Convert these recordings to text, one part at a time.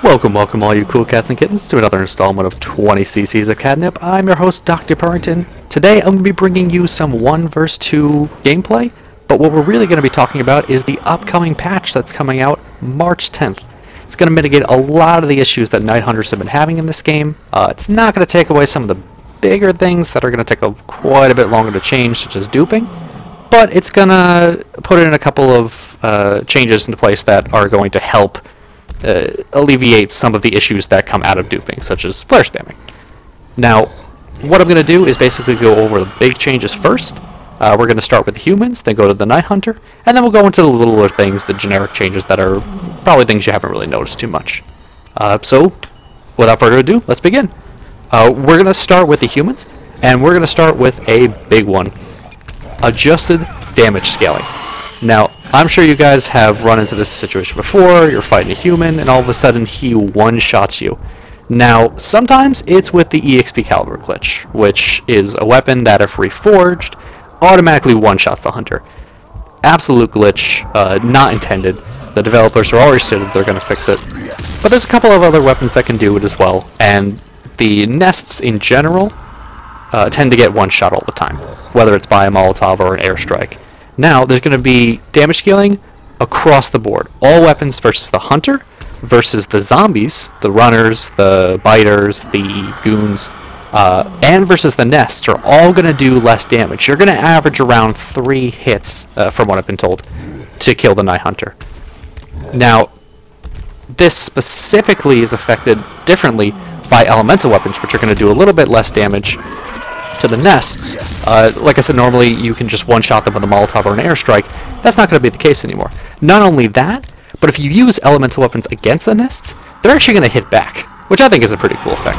Welcome all you cool cats and kittens to another installment of 20cc's of Catnip. I'm your host, Dr. Purrington. Today I'm going to be bringing you some 1 vs 2 gameplay, but what we're really going to be talking about is the upcoming patch that's coming out March 10th. It's going to mitigate a lot of the issues that Night Hunters have been having in this game. It's not going to take away some of the bigger things that are going to take quite a bit longer to change, such as duping, but it's going to put in a couple of changes into place that are going to help alleviate some of the issues that come out of duping, such as flare spamming. Now, what I'm going to do is basically go over the big changes first. We're going to start with the humans, then go to the Night Hunter, and then we'll go into the littler things, the generic changes that are probably things you haven't really noticed too much. So, without further ado, let's begin. We're going to start with the humans, and we're going to start with a big one. Adjusted damage scaling. Now, I'm sure you guys have run into this situation before. You're fighting a human, and all of a sudden he one-shots you. Now, sometimes it's with the EXPcalibur glitch, which is a weapon that, if reforged, automatically one-shots the hunter. Absolute glitch, not intended. The developers are already stated they're going to fix it. But there's a couple of other weapons that can do it as well, and the nests in general tend to get one-shot all the time, whether it's by a Molotov or an airstrike. Now, there's going to be damage scaling across the board. All weapons versus the hunter, versus the zombies, the runners, the biters, the goons, and versus the nests are all going to do less damage. You're going to average around 3 hits, from what I've been told, to kill the Night Hunter. Now, this specifically is affected differently by elemental weapons, which are going to do a little bit less damage to the nests. Like I said, normally you can just one-shot them with a Molotov or an airstrike. That's not going to be the case anymore. Not only that, but if you use elemental weapons against the nests, they're actually going to hit back, which I think is a pretty cool effect.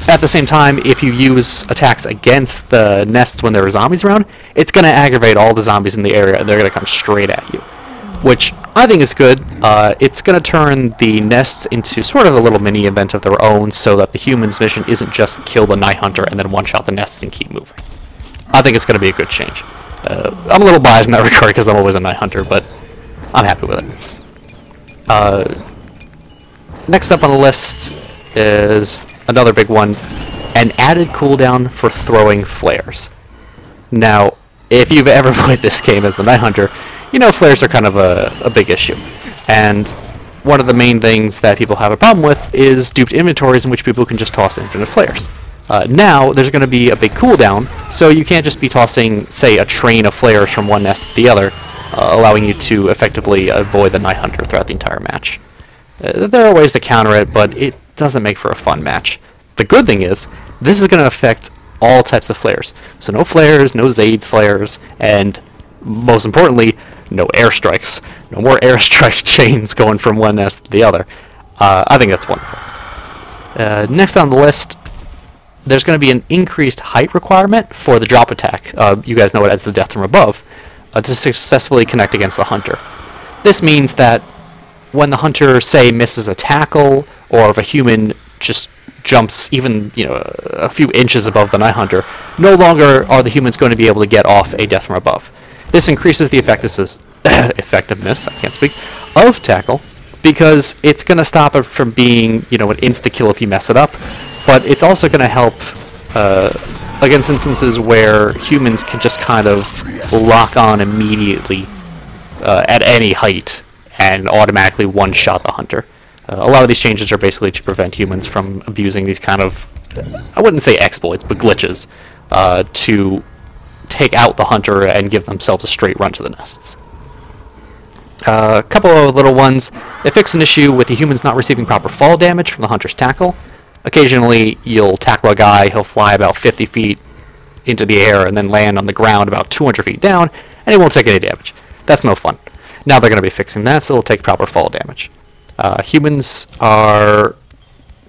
At the same time, if you use attacks against the nests when there are zombies around, it's going to aggravate all the zombies in the area, and they're going to come straight at you, which I think is good. It's going to turn the nests into sort of a little mini event of their own, so that the human's mission isn't just kill the Night Hunter and then one-shot the nests and keep moving. I think it's going to be a good change. I'm a little biased in that regard because I'm always a Night Hunter, but I'm happy with it. Next up on the list is another big one, an added cooldown for throwing flares. Now, if you've ever played this game as the Night Hunter, you know flares are kind of a big issue. And one of the main things that people have a problem with is duped inventories in which people can just toss infinite flares. Now, there's going to be a big cooldown, so you can't just be tossing, say, a train of flares from one nest to the other, allowing you to effectively avoid the Night Hunter throughout the entire match. There are ways to counter it, but it doesn't make for a fun match. The good thing is, this is going to affect all types of flares. So no flares, no Zades flares, and most importantly, no airstrikes. No more airstrike chains going from one nest to the other. I think that's wonderful. Next on the list, there's going to be an increased height requirement for the drop attack. You guys know it as the death from above, to successfully connect against the hunter. This means that when the hunter, say, misses a tackle, or if a human just jumps even, a few inches above the Night Hunter, no longer are the humans going to be able to get off a death from above. This increases the effectiveness, I can't speak, of tackle, because it's going to stop it from being, an insta-kill if you mess it up, but it's also going to help against instances where humans can just kind of lock on immediately at any height and automatically one-shot the hunter. A lot of these changes are basically to prevent humans from abusing these kind of, I wouldn't say exploits, but glitches, to take out the hunter and give themselves a straight run to the nests. A couple of little ones. They fix an issue with the humans not receiving proper fall damage from the hunter's tackle. Occasionally, you'll tackle a guy, he'll fly about 50 feet into the air and then land on the ground about 200 feet down, and he won't take any damage. That's no fun. Now they're going to be fixing that, so it'll take proper fall damage. Humans are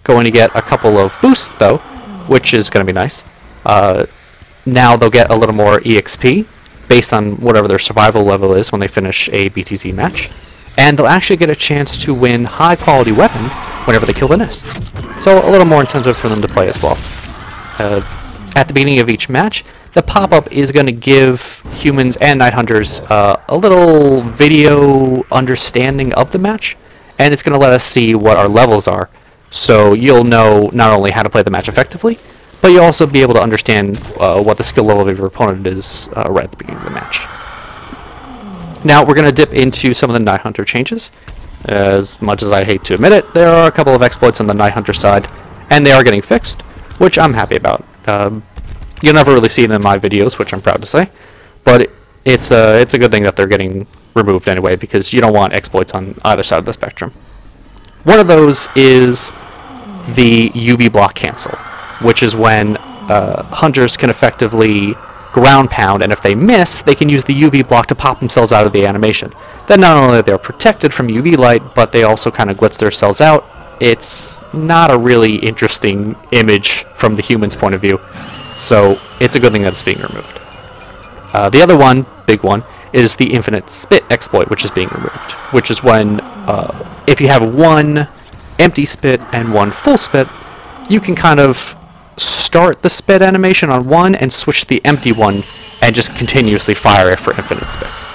going to get a couple of boosts, though, which is going to be nice. Now they'll get a little more EXP, based on whatever their survival level is when they finish a BtZ match. And they'll actually get a chance to win high-quality weapons whenever they kill the nests. So a little more incentive for them to play as well. At the beginning of each match, the pop-up is going to give humans and Night Hunters a little video understanding of the match, and it's going to let us see what our levels are. So you'll know not only how to play the match effectively, but you'll also be able to understand what the skill level of your opponent is right at the beginning of the match. Now we're going to dip into some of the Night Hunter changes. As much as I hate to admit it, there are a couple of exploits on the Night Hunter side, and they are getting fixed, which I'm happy about. You'll never really see them in my videos, which I'm proud to say, but it's a good thing that they're getting removed anyway, because you don't want exploits on either side of the spectrum. One of those is the UV block cancel, which is when hunters can effectively ground pound, and if they miss, they can use the UV block to pop themselves out of the animation. Then not only are they protected from UV light, but they also kind of glitch themselves out. It's not a really interesting image from the human's point of view, so it's a good thing that it's being removed. The other one, big one, is the infinite spit exploit, which is being removed, which is when if you have one empty spit and one full spit, you can kind of start the spit animation on one and switch to the empty one and just continuously fire it for infinite spits.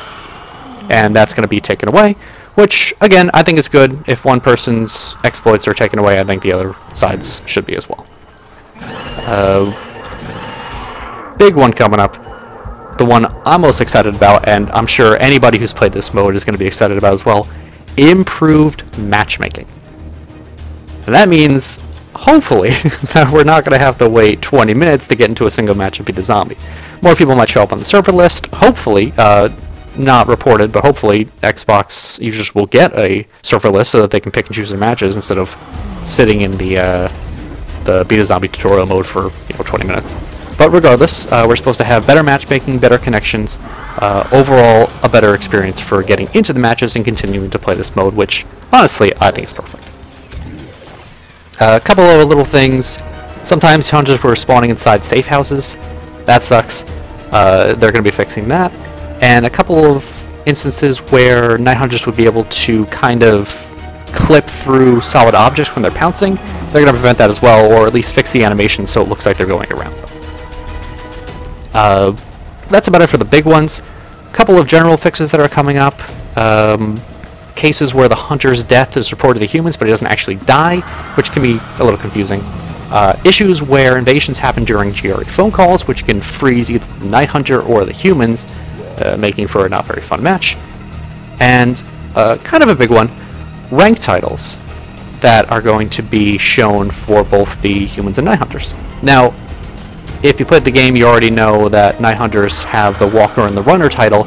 And that's going to be taken away, which, again, I think is good. If one person's exploits are taken away, I think the other side's should be as well. Big one coming up. The one I'm most excited about, and I'm sure anybody who's played this mode is going to be excited about as well, improved matchmaking. And that means, hopefully, that we're not going to have to wait 20 minutes to get into a single match and beat the zombie. More people might show up on the server list, hopefully. Not reported, but hopefully Xbox users will get a server list so that they can pick and choose their matches instead of sitting in the beat a zombie tutorial mode for 20 minutes. But regardless, we're supposed to have better matchmaking, better connections, overall a better experience for getting into the matches and continuing to play this mode, which honestly I think is perfect. A couple of little things. Sometimes hunters were spawning inside safe houses. That sucks. They're going to be fixing that. And a couple of instances where night hunters would be able to kind of clip through solid objects when they're pouncing. They're going to prevent that as well, or at least fix the animation so it looks like they're going around them. That's about it for the big ones. A couple of general fixes that are coming up. Cases where the hunter's death is reported to the humans, but he doesn't actually die, which can be a little confusing. Issues where invasions happen during GRE phone calls, which can freeze either the night hunter or the humans, making for a not very fun match. And kind of a big one, rank titles that are going to be shown for both the humans and night hunters. Now, if you played the game, you already know that night hunters have the walker and the runner title,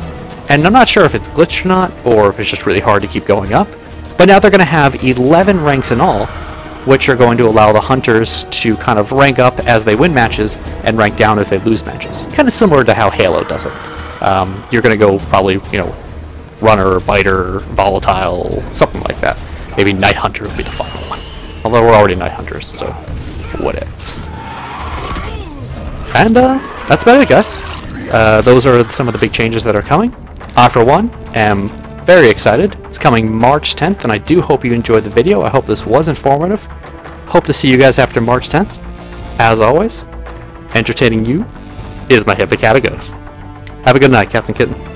and I'm not sure if it's glitched or not, or if it's just really hard to keep going up, but now they're going to have 11 ranks in all, which are going to allow the hunters to kind of rank up as they win matches and rank down as they lose matches. Kind of similar to how Halo does it. You're going to go probably, runner, biter, volatile, something like that. Maybe night hunter would be the final one. Although we're already night hunters, so whatevs. And that's about it, guys. Those are some of the big changes that are coming. I, for one, am very excited. It's coming March 10th, and I do hope you enjoyed the video. I hope this was informative. Hope to see you guys after March 10th. As always, entertaining you is my EXPcalibur. Have a good night, cats and kittens.